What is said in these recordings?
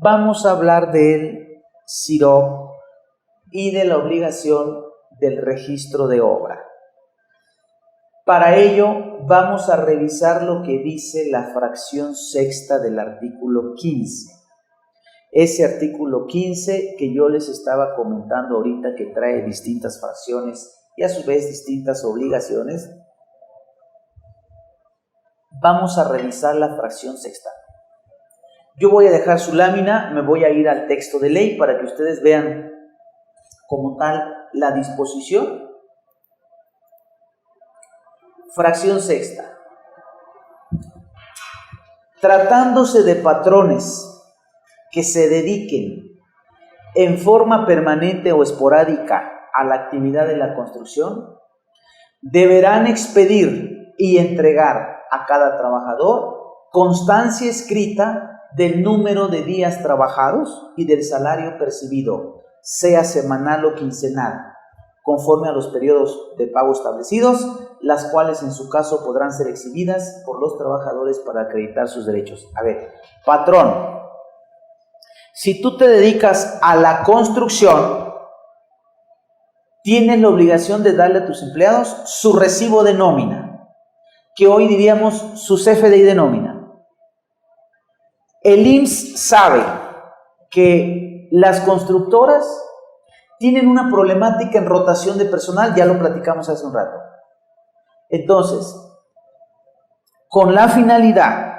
vamos a hablar del SIROP y de la obligación del registro de obra. Para ello vamos a revisar lo que dice la fracción sexta del artículo 15. Ese artículo 15 que yo les estaba comentando ahorita, que trae distintas fracciones y a su vez distintas obligaciones. Vamos a revisar la fracción sexta. Yo voy a dejar su lámina, me voy a ir al texto de ley para que ustedes vean como tal la disposición. Fracción sexta. Tratándose de patrones que se dediquen en forma permanente o esporádica a la actividad de la construcción, deberán expedir y entregar a cada trabajador constancia escrita del número de días trabajados y del salario percibido, sea semanal o quincenal, conforme a los periodos de pago establecidos, las cuales en su caso podrán ser exhibidas por los trabajadores para acreditar sus derechos. A ver, patrón, si tú te dedicas a la construcción, tienes la obligación de darle a tus empleados su recibo de nómina, que hoy diríamos su CFDI de nómina. El IMSS sabe que las constructoras tienen una problemática en rotación de personal, ya lo platicamos hace un rato. Entonces, con la finalidad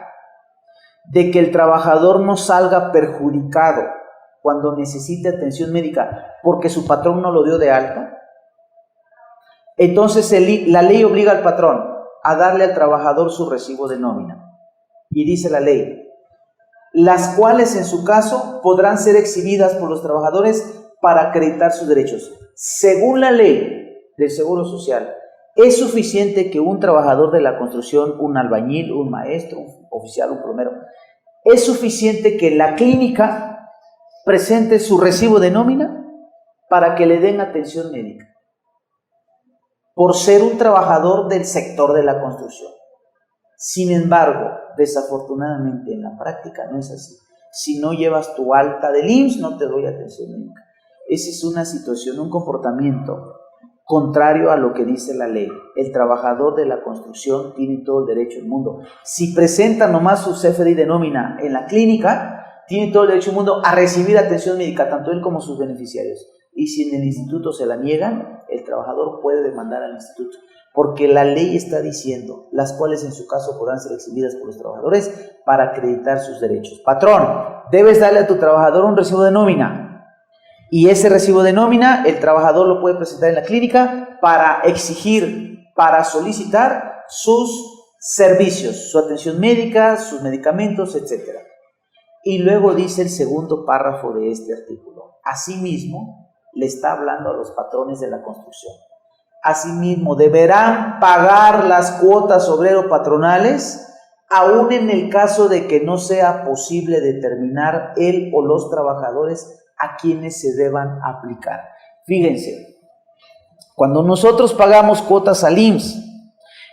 de que el trabajador no salga perjudicado cuando necesite atención médica porque su patrón no lo dio de alta, entonces la ley obliga al patrón a darle al trabajador su recibo de nómina. Y dice la ley, las cuales en su caso podrán ser exhibidas por los trabajadores para acreditar sus derechos. Según la ley del Seguro Social, es suficiente que un trabajador de la construcción, un albañil, un maestro, un oficial, un plomero, es suficiente que la clínica presente su recibo de nómina para que le den atención médica, por ser un trabajador del sector de la construcción. Sin embargo, desafortunadamente en la práctica no es así. Si no llevas tu alta del IMSS, no te doy atención médica. Esa es una situación, un comportamiento contrario a lo que dice la ley. El trabajador de la construcción tiene todo el derecho del mundo. Si presenta nomás su CFDI de nómina en la clínica, tiene todo el derecho del mundo a recibir atención médica, tanto él como sus beneficiarios. Y si en el instituto se la niegan, el trabajador puede demandar al instituto, porque la ley está diciendo, las cuales en su caso podrán ser exhibidas por los trabajadores para acreditar sus derechos. Patrón, debes darle a tu trabajador un recibo de nómina. Y ese recibo de nómina, el trabajador lo puede presentar en la clínica para exigir, para solicitar sus servicios, su atención médica, sus medicamentos, etc. Y luego dice el segundo párrafo de este artículo. Asimismo, le está hablando a los patrones de la construcción. Asimismo, deberán pagar las cuotas obrero-patronales, aun en el caso de que no sea posible determinar él o los trabajadores a quienes se deban aplicar. Fíjense, cuando nosotros pagamos cuotas al IMSS,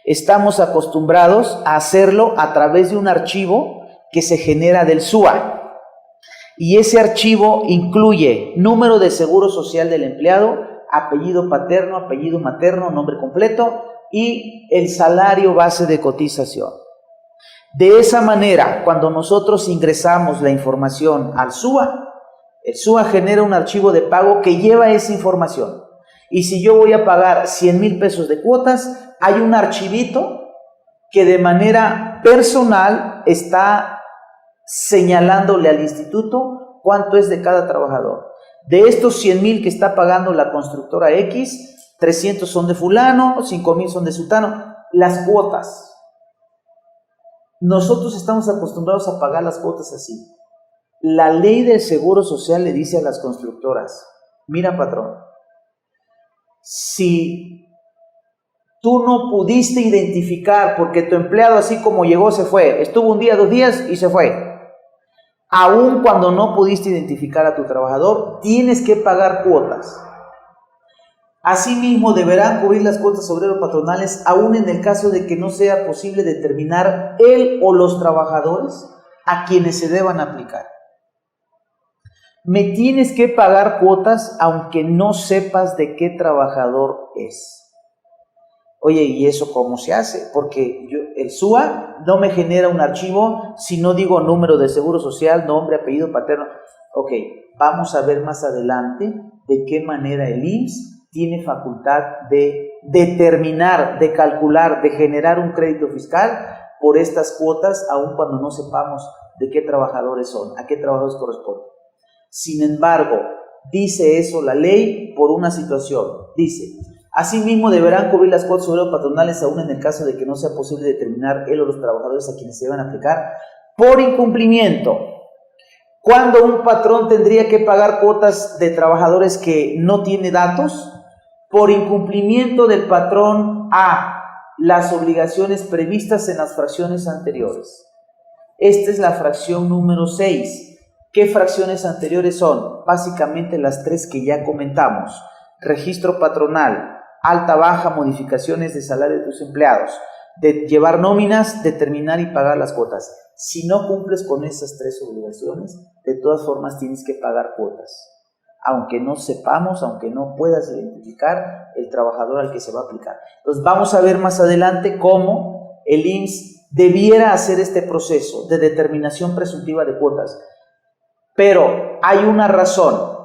estamos acostumbrados a hacerlo a través de un archivo que se genera del SUA. Y ese archivo incluye número de seguro social del empleado, apellido paterno, apellido materno, nombre completo y el salario base de cotización. De esa manera, cuando nosotros ingresamos la información al SUA, el SUA genera un archivo de pago que lleva esa información. Y si yo voy a pagar 100,000 pesos de cuotas, hay un archivito que de manera personal está señalándole al instituto cuánto es de cada trabajador. De estos 100,000 que está pagando la constructora X, 300 son de fulano, 5,000 son de sutano. Las cuotas. Nosotros estamos acostumbrados a pagar las cuotas así. La ley del Seguro Social le dice a las constructoras, mira patrón, si tú no pudiste identificar, porque tu empleado así como llegó se fue, estuvo un día, 2 días y se fue, aun cuando no pudiste identificar a tu trabajador, tienes que pagar cuotas. Asimismo, deberán cubrir las cuotas obrero-patronales, aun en el caso de que no sea posible determinar él o los trabajadores a quienes se deban aplicar. me tienes que pagar cuotas aunque no sepas de qué trabajador es. Oye, ¿y eso cómo se hace? Porque el SUA no me genera un archivo si no digo número de seguro social, nombre, apellido paterno. Ok, vamos a ver más adelante de qué manera el IMSS tiene facultad de determinar, de calcular, de generar un crédito fiscal por estas cuotas, aun cuando no sepamos de qué trabajadores son, a qué trabajadores corresponden. Sin embargo, dice eso la ley por una situación. Dice: asimismo, deberán cubrir las cuotas obrero-patronales aún en el caso de que no sea posible determinar él o los trabajadores a quienes se van a aplicar por incumplimiento. ¿Cuándo un patrón tendría que pagar cuotas de trabajadores que no tiene datos? Por incumplimiento del patrón a las obligaciones previstas en las fracciones anteriores. Esta es la fracción número 6. ¿Qué fracciones anteriores son? Básicamente las 3 que ya comentamos: registro patronal, alta, baja, modificaciones de salario de tus empleados, de llevar nóminas, determinar y pagar las cuotas. Si no cumples con esas 3 obligaciones, de todas formas tienes que pagar cuotas, aunque no sepamos, aunque no puedas identificar el trabajador al que se va a aplicar. Entonces vamos a ver más adelante cómo el IMSS debiera hacer este proceso de determinación presuntiva de cuotas. Pero hay una razón.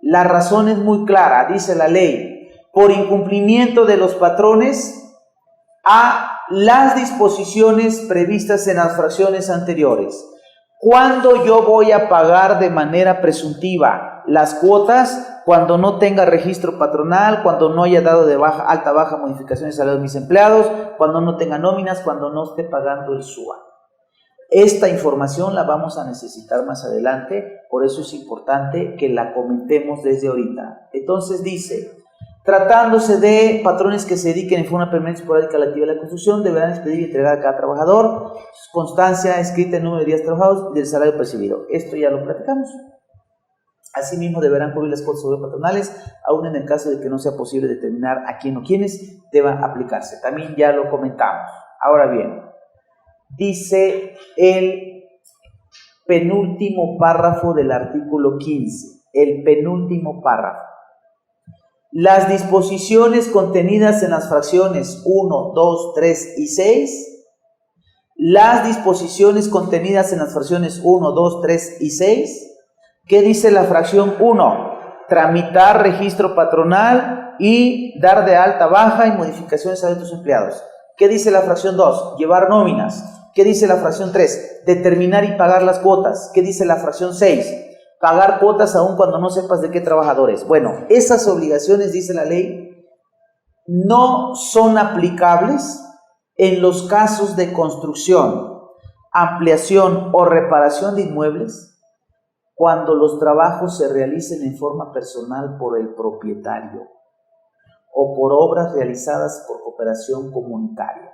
La razón es muy clara, dice la ley: por incumplimiento de los patrones a las disposiciones previstas en las fracciones anteriores. ¿Cuándo yo voy a pagar de manera presuntiva las cuotas? Cuando no tenga registro patronal, cuando no haya dado de baja, alta, baja, modificaciones de salario de mis empleados, cuando no tenga nóminas, cuando no esté pagando el SUA. Esta información la vamos a necesitar más adelante, por eso es importante que la comentemos desde ahorita. Entonces dice: tratándose de patrones que se dediquen en forma permanente y esporádica a la actividad de la construcción, deberán expedir y entregar a cada trabajador constancia escrita en número de días trabajados y del salario percibido. Esto ya lo platicamos. Asimismo, deberán cubrir las cuotas patronales, aun en el caso de que no sea posible determinar a quién o quiénes deban aplicarse. También ya lo comentamos. Ahora bien, dice el penúltimo párrafo del artículo 15, el penúltimo párrafo: las disposiciones contenidas en las fracciones 1, 2, 3 y 6, las disposiciones contenidas en las fracciones 1, 2, 3 y 6, ¿qué dice la fracción 1? Tramitar registro patronal y dar de alta, baja y modificaciones a tus empleados. ¿Qué dice la fracción 2? Llevar nóminas. ¿Qué dice la fracción 3? Determinar y pagar las cuotas. ¿Qué dice la fracción 6? Pagar cuotas aun cuando no sepas de qué trabajadores. Bueno, esas obligaciones, dice la ley, no son aplicables en los casos de construcción, ampliación o reparación de inmuebles cuando los trabajos se realicen en forma personal por el propietario o por obras realizadas por cooperación comunitaria.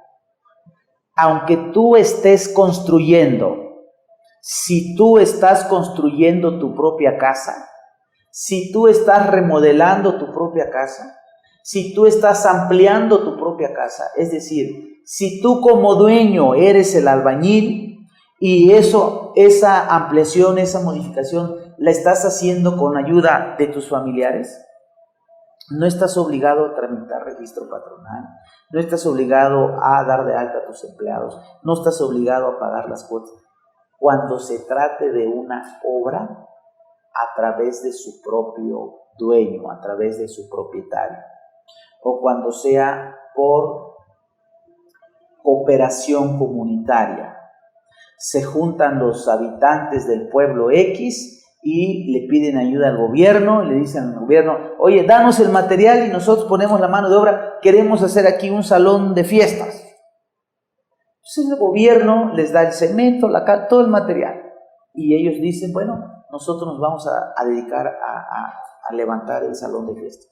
Aunque tú estés construyendo, si tú estás construyendo tu propia casa, si tú estás remodelando tu propia casa, si tú estás ampliando tu propia casa, es decir, si tú como dueño eres el albañil y esa ampliación, esa modificación la estás haciendo con ayuda de tus familiares, no estás obligado a tramitar registro patronal, no estás obligado a dar de alta a tus empleados, no estás obligado a pagar las cuotas. Cuando se trate de una obra a través de su propio dueño, a través de su propietario, o cuando sea por cooperación comunitaria, se juntan los habitantes del pueblo X y le piden ayuda al gobierno, y le dicen al gobierno: oye, danos el material y nosotros ponemos la mano de obra, queremos hacer aquí un salón de fiestas. Entonces el gobierno les da el cemento, la cal, todo el material, y ellos dicen: bueno, nosotros nos vamos a dedicar a levantar el salón de fiestas.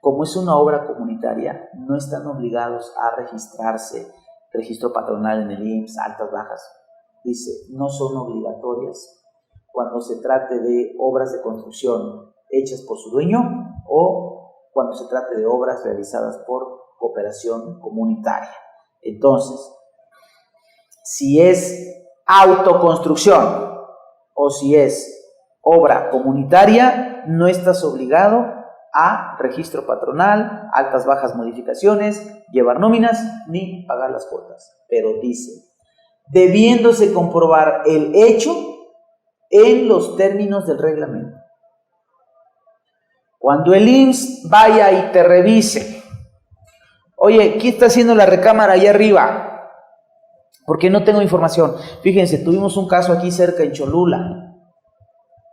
Como es una obra comunitaria, no están obligados a registrarse, registro patronal en el IMSS, altas, bajas. Dice, no son obligatorias cuando se trate de obras de construcción hechas por su dueño o cuando se trate de obras realizadas por cooperación comunitaria. Entonces, si es autoconstrucción o si es obra comunitaria, no estás obligado a registro patronal, altas, bajas, modificaciones, llevar nóminas, ni pagar las cuotas. Pero dice, debiéndose comprobar el hecho en los términos del reglamento. Cuando el IMSS vaya y te revise, oye, ¿qué está haciendo la recámara allá arriba? Porque no tengo información. Fíjense, tuvimos un caso aquí cerca en Cholula.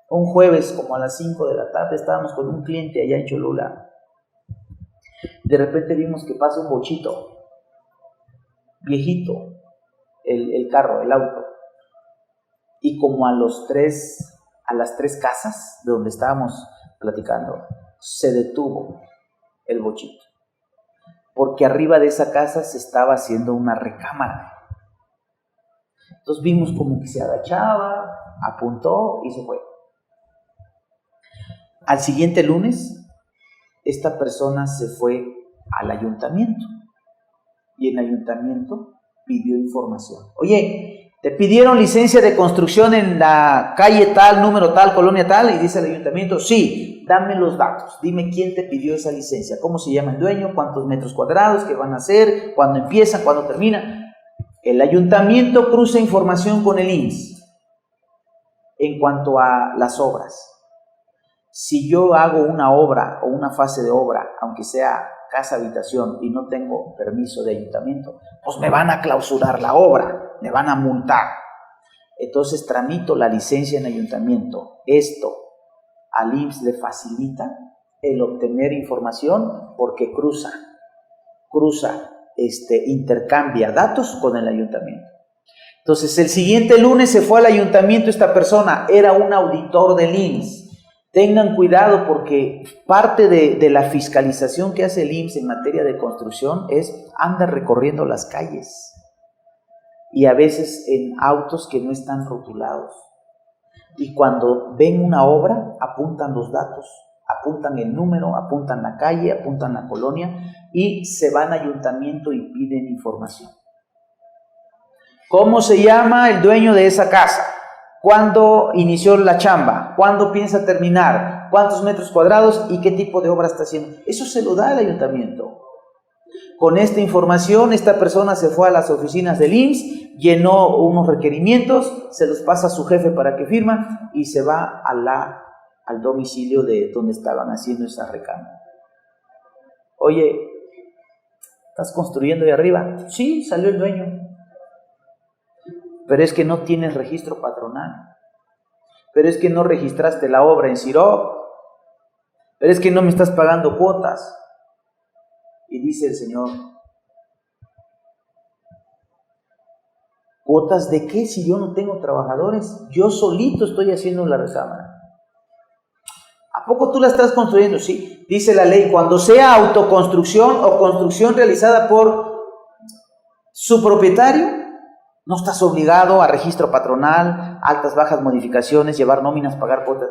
Un jueves, como a las 5 de la tarde, estábamos con un cliente allá en Cholula. De repente vimos que pasa un bochito, viejito, el carro, el auto. Y como a las 3 casas de donde estábamos platicando, se detuvo el bochito. Porque arriba de esa casa se estaba haciendo una recámara. Entonces vimos como que se agachaba, apuntó y se fue. Al siguiente lunes, esta persona se fue al ayuntamiento y en el ayuntamiento pidió información. Oye, te pidieron licencia de construcción en la calle tal, número tal, colonia tal, y dice el ayuntamiento, sí, dame los datos, dime quién te pidió esa licencia, cómo se llama el dueño, cuántos metros cuadrados, qué van a hacer, cuándo empiezan, cuándo termina. El ayuntamiento cruza información con el IMSS en cuanto a las obras. Si yo hago una obra o una fase de obra, aunque sea casa habitación y no tengo permiso de ayuntamiento, pues me van a clausurar la obra, me van a multar. Entonces tramito la licencia en ayuntamiento. Esto al IMSS le facilita el obtener información porque intercambia datos con el ayuntamiento. Entonces el siguiente lunes se fue al ayuntamiento esta persona, era un auditor del IMSS. Tengan cuidado porque parte de la fiscalización que hace el IMSS en materia de construcción es andar recorriendo las calles y a veces en autos que no están rotulados. Y cuando ven una obra, apuntan los datos, apuntan el número, apuntan la calle, apuntan la colonia y se van al ayuntamiento y piden información. ¿Cómo se llama el dueño de esa casa? ¿Cuándo inició la chamba? ¿Cuándo piensa terminar? ¿Cuántos metros cuadrados? ¿Y qué tipo de obra está haciendo? Eso se lo da el ayuntamiento. Con esta información, esta persona se fue a las oficinas del IMSS, llenó unos requerimientos, se los pasa a su jefe para que firma y se va al domicilio de donde estaban haciendo esa recámara. Oye, ¿estás construyendo ahí arriba? Sí, salió el dueño. Pero es que no tienes registro patronal, pero es que no registraste la obra en Sirop, pero es que no me estás pagando cuotas. Y dice el Señor, ¿cuotas de qué si yo no tengo trabajadores? Yo solito estoy haciendo la recámara. ¿A poco tú la estás construyendo? Sí, dice la ley, cuando sea autoconstrucción o construcción realizada por su propietario, no estás obligado a registro patronal, altas, bajas, modificaciones, llevar nóminas, pagar cuotas.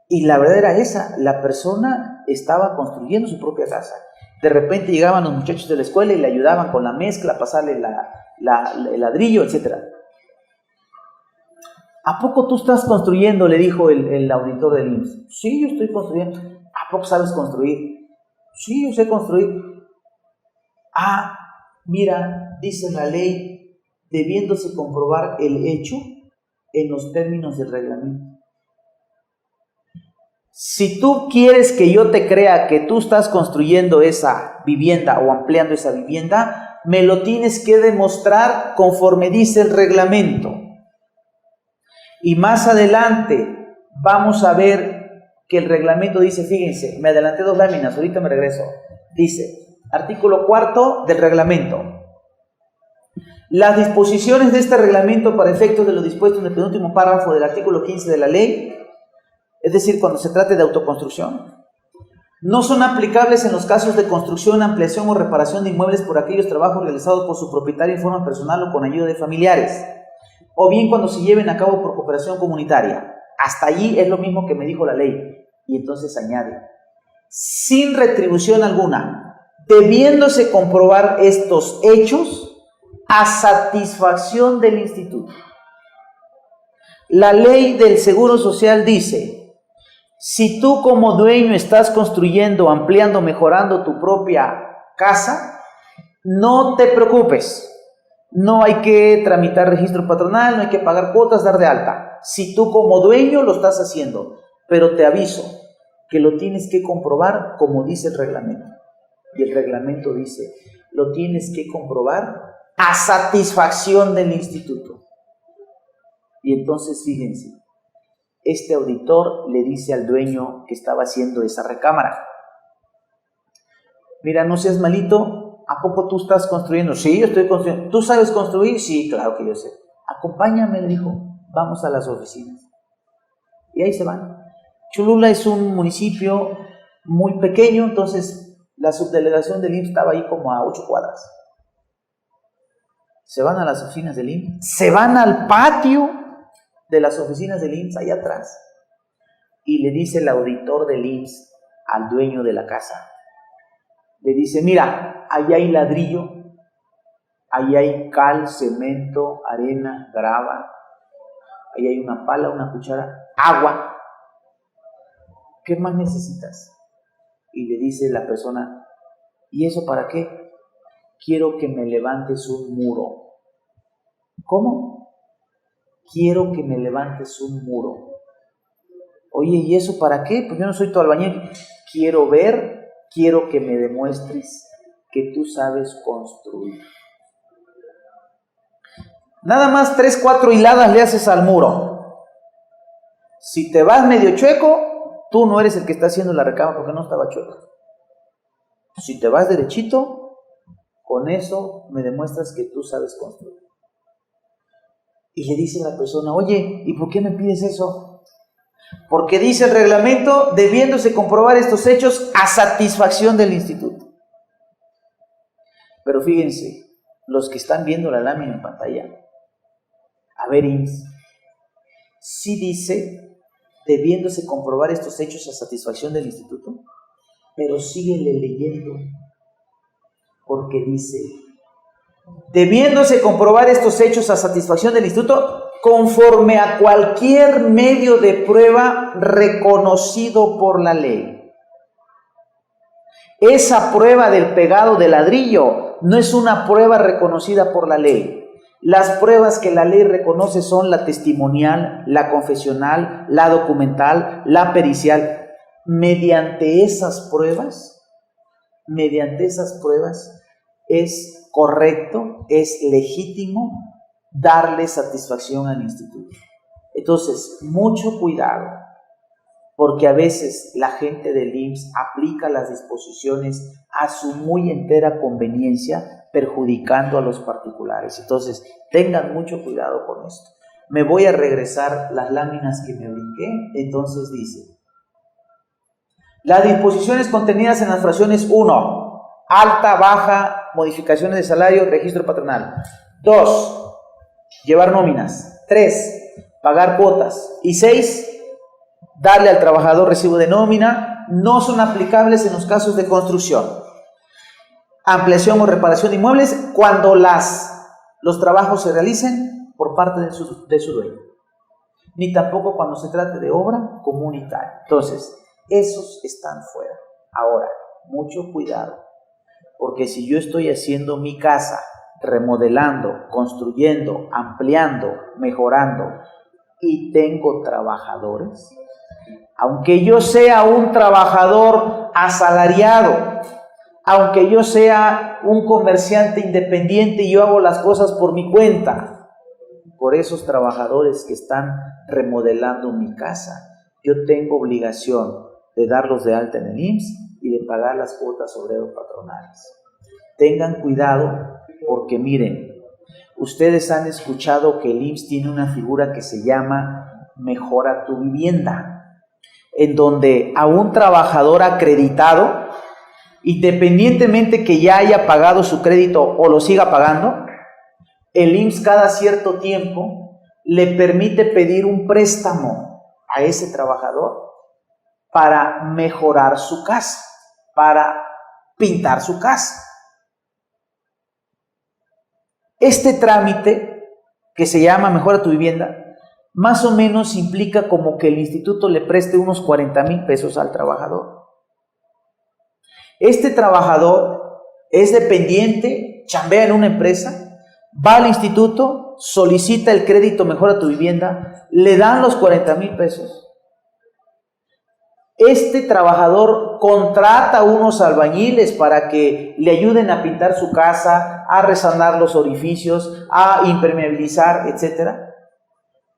Y la verdad era esa, la persona estaba construyendo su propia casa. De repente llegaban los muchachos de la escuela y le ayudaban con la mezcla, pasarle el ladrillo, etc. ¿A poco tú estás construyendo? Le dijo el auditor del IMSS. Sí, yo estoy construyendo. ¿A poco sabes construir? Sí, yo sé construir. Ah, mira, dice la ley, debiéndose comprobar el hecho en los términos del reglamento. Si tú quieres que yo te crea que tú estás construyendo esa vivienda o ampliando esa vivienda, me lo tienes que demostrar conforme dice el reglamento. Y más adelante vamos a ver que el reglamento dice, fíjense, me adelanté 2 láminas, ahorita me regreso. Dice, artículo 4 del reglamento. Las disposiciones de este reglamento para efectos de lo dispuesto en el penúltimo párrafo del artículo 15 de la ley, es decir, cuando se trate de autoconstrucción, no son aplicables en los casos de construcción, ampliación o reparación de inmuebles por aquellos trabajos realizados por su propietario en forma personal o con ayuda de familiares, o bien cuando se lleven a cabo por cooperación comunitaria. Hasta allí es lo mismo que me dijo la ley. Y entonces añade, sin retribución alguna, debiéndose comprobar estos hechos a satisfacción del instituto. La ley del Seguro Social dice, si tú como dueño estás construyendo, ampliando, mejorando tu propia casa, no te preocupes. No hay que tramitar registro patronal, no hay que pagar cuotas, dar de alta. Si tú como dueño lo estás haciendo, pero te aviso que lo tienes que comprobar como dice el reglamento. Y el reglamento dice, lo tienes que comprobar a satisfacción del instituto. Y entonces fíjense, este auditor le dice al dueño que estaba haciendo esa recámara, mira, no seas malito, ¿a poco tú estás construyendo? Sí, yo estoy construyendo. ¿Tú sabes construir? Sí, claro que yo sé. Acompáñame, le dijo, vamos a las oficinas. Y ahí se van. Cholula es un municipio muy pequeño, entonces la subdelegación del IMSS estaba ahí como a 8 cuadras. Se van a las oficinas del IMSS, se van al patio de las oficinas del IMSS, allá atrás. Y le dice el auditor del IMSS al dueño de la casa, le dice, mira, ahí hay ladrillo, ahí hay cal, cemento, arena, grava, ahí hay una pala, una cuchara, agua. ¿Qué más necesitas? Y le dice la persona, ¿y eso para qué? Quiero que me levantes un muro. ¿Cómo? Quiero que me levantes un muro. Oye, ¿y eso para qué? Pues yo no soy tu albañil. Quiero que me demuestres que tú sabes construir. Nada más 3, 4 hiladas le haces al muro. Si te vas medio chueco, tú no eres el que está haciendo la recámara porque no estaba chueco. Si te vas derechito, con eso me demuestras que tú sabes construir. Y le dice a la persona, oye, ¿y por qué me pides eso? Porque dice el reglamento, debiéndose comprobar estos hechos a satisfacción del instituto. Pero fíjense, los que están viendo la lámina en pantalla, a ver, IMSS, sí dice, debiéndose comprobar estos hechos a satisfacción del instituto, pero síguele leyendo, porque dice, debiéndose comprobar estos hechos a satisfacción del instituto, conforme a cualquier medio de prueba reconocido por la ley. Esa prueba del pegado de ladrillo no es una prueba reconocida por la ley. Las pruebas que la ley reconoce son la testimonial, la confesional, la documental, la pericial. Mediante esas pruebas es correcto, es legítimo darle satisfacción al instituto. Entonces, mucho cuidado, porque a veces la gente del IMSS aplica las disposiciones a su muy entera conveniencia, perjudicando a los particulares. Entonces, tengan mucho cuidado con esto. Me voy a regresar las láminas que me brinqué. Entonces dice, las disposiciones contenidas en las fracciones 1, alta, baja, modificaciones de salario, registro patronal. 2, llevar nóminas. 3, pagar cuotas. Y 6, darle al trabajador recibo de nómina, no son aplicables en los casos de construcción, ampliación o reparación de inmuebles cuando los trabajos se realicen por parte de su dueño, ni tampoco cuando se trate de obra comunitaria. Entonces, esos están fuera. Ahora, mucho cuidado, porque si yo estoy haciendo mi casa, remodelando, construyendo, ampliando, mejorando, y tengo trabajadores, aunque yo sea un trabajador asalariado, aunque yo sea un comerciante independiente y yo hago las cosas por mi cuenta, por esos trabajadores que están remodelando mi casa, yo tengo obligación de darlos de alta en el IMSS y de pagar las cuotas obreros patronales. Tengan cuidado porque miren, ustedes han escuchado que el IMSS tiene una figura que se llama Mejora tu Vivienda, en donde a un trabajador acreditado, independientemente que ya haya pagado su crédito o lo siga pagando, el IMSS cada cierto tiempo le permite pedir un préstamo a ese trabajador para mejorar su casa, para pintar su casa. Este trámite, que se llama Mejora tu Vivienda, más o menos implica como que el instituto le preste unos 40,000 pesos al trabajador. Este trabajador es dependiente, chambea en una empresa, va al instituto, solicita el crédito Mejora tu Vivienda, le dan los 40,000 pesos. Este trabajador contrata a unos albañiles para que le ayuden a pintar su casa, a resanar los orificios, a impermeabilizar, etc.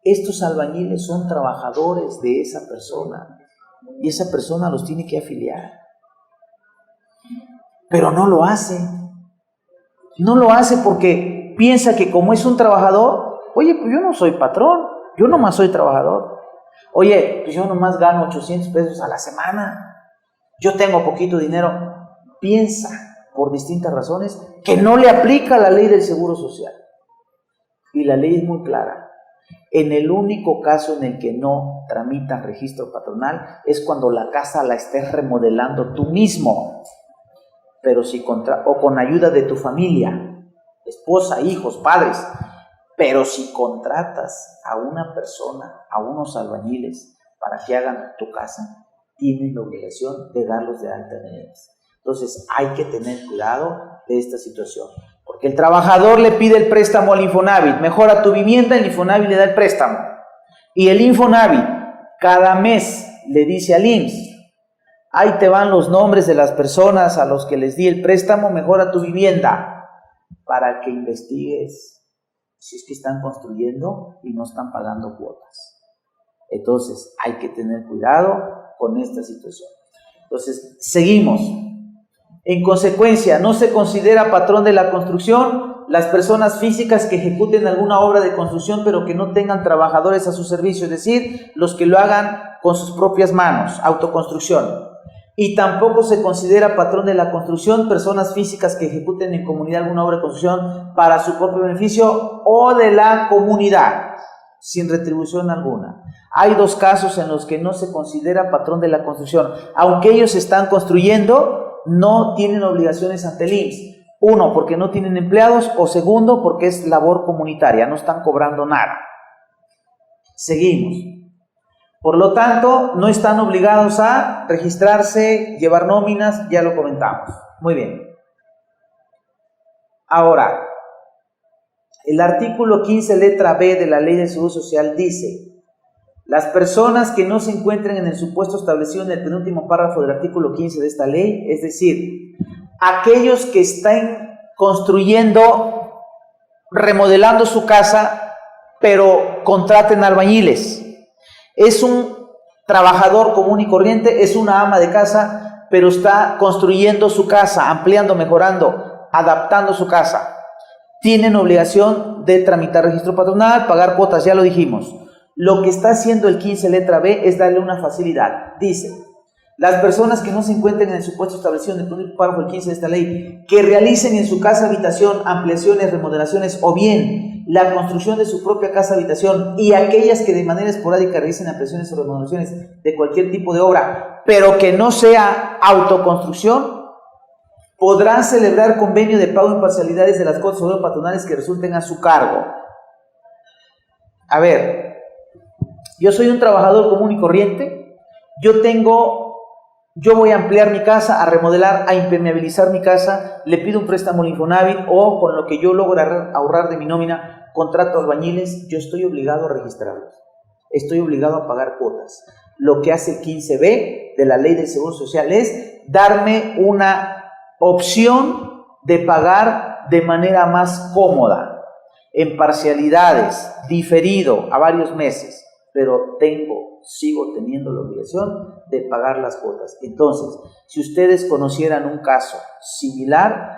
Estos albañiles son trabajadores de esa persona y esa persona los tiene que afiliar. Pero no lo hace. No lo hace porque piensa que como es un trabajador, oye, pues yo no soy patrón, yo nomás soy trabajador. Oye, pues yo nomás gano 800 pesos a la semana, yo tengo poquito dinero. Piensa, por distintas razones, que no le aplica la ley del Seguro Social. Y la ley es muy clara. En el único caso en el que no tramitas registro patronal es cuando la casa la estés remodelando tú mismo, pero si o con ayuda de tu familia, esposa, hijos, padres. Pero si contratas a una persona, a unos albañiles, para que hagan tu casa, tienes la obligación de darlos de alta en ellas. Entonces hay que tener cuidado de esta situación, porque el trabajador le pide el préstamo al Infonavit, Mejora tu Vivienda, el Infonavit le da el préstamo, y el Infonavit cada mes le dice al IMSS, ahí te van los nombres de las personas a los que les di el préstamo Mejora tu Vivienda, para que investigues si es que están construyendo y no están pagando cuotas. Entonces hay que tener cuidado con esta situación. Entonces seguimos. En consecuencia, no se considera patrón de la construcción las personas físicas que ejecuten alguna obra de construcción pero que no tengan trabajadores a su servicio, es decir, los que lo hagan con sus propias manos, autoconstrucción. Y tampoco se considera patrón de la construcción personas físicas que ejecuten en comunidad alguna obra de construcción para su propio beneficio o de la comunidad, sin retribución alguna. Hay dos casos en los que no se considera patrón de la construcción. Aunque ellos están construyendo, no tienen obligaciones ante el IMSS. Uno, porque no tienen empleados, o segundo, porque es labor comunitaria, no están cobrando nada. Seguimos. Por lo tanto, no están obligados a registrarse, llevar nóminas, ya lo comentamos. Muy bien. Ahora, el artículo 15, letra B de la Ley del Seguro Social dice: las personas que no se encuentren en el supuesto establecido en el penúltimo párrafo del artículo 15 de esta ley, es decir, aquellos que estén construyendo, remodelando su casa, pero contraten albañiles. Es un trabajador común y corriente, es una ama de casa, pero está construyendo su casa, ampliando, mejorando, adaptando su casa. Tienen obligación de tramitar registro patronal, pagar cuotas, ya lo dijimos. Lo que está haciendo el 15 letra B es darle una facilidad. Dice: las personas que no se encuentren en el supuesto establecido en el primer párrafo del 15 de esta ley, que realicen en su casa habitación ampliaciones, remodelaciones o bien la construcción de su propia casa habitación, y aquellas que de manera esporádica realicen ampliaciones o remodelaciones de cualquier tipo de obra, pero que no sea autoconstrucción, podrán celebrar convenio de pago en parcialidades de las cuotas o patronales que resulten a su cargo. A ver, yo soy un trabajador común y corriente, yo voy a ampliar mi casa, a remodelar, a impermeabilizar mi casa, le pido un préstamo al Infonavit o con lo que yo logro ahorrar de mi nómina, contrato albañiles, yo estoy obligado a registrarlos, estoy obligado a pagar cuotas. Lo que hace el 15B de la Ley del Seguro Social es darme una opción de pagar de manera más cómoda, en parcialidades, diferido a varios meses, pero sigo teniendo la obligación de pagar las cuotas. Entonces, si ustedes conocieran un caso similar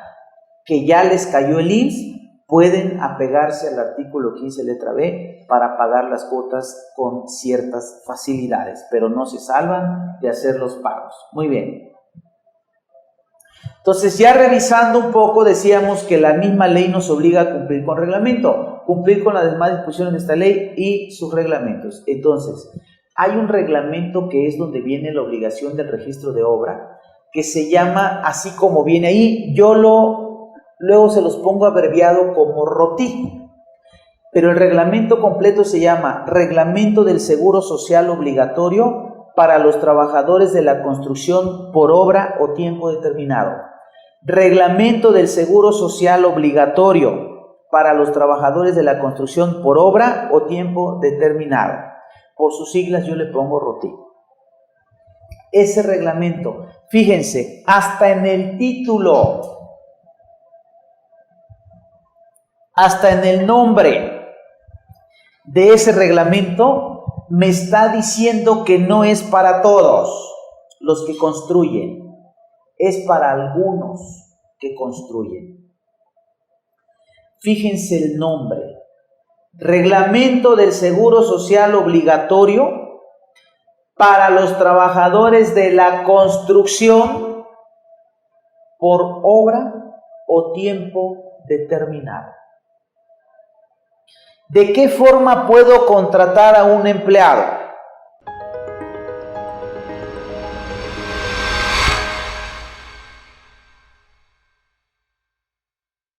que ya les cayó el IMSS, pueden apegarse al artículo 15 letra B para pagar las cuotas con ciertas facilidades, pero no se salvan de hacer los pagos. Muy bien. Entonces, ya revisando un poco, decíamos que la misma ley nos obliga a cumplir con reglamento, cumplir con las demás disposiciones de esta ley y sus reglamentos. Entonces, hay un reglamento que es donde viene la obligación del registro de obra, que se llama así como viene ahí. Luego se los pongo abreviado como ROTI. pero el reglamento completo se llama Reglamento del Seguro Social Obligatorio para los trabajadores de la construcción por obra o tiempo determinado. Reglamento del Seguro Social Obligatorio para los trabajadores de la construcción por obra o tiempo determinado. Por sus siglas yo le pongo ROTIC. Ese reglamento, fíjense, hasta en el título, hasta en el nombre de ese reglamento, me está diciendo que no es para todos los que construyen, es para algunos que construyen. Fíjense el nombre, Reglamento del Seguro Social Obligatorio para los trabajadores de la construcción por obra o tiempo determinado. ¿De qué forma puedo contratar a un empleado?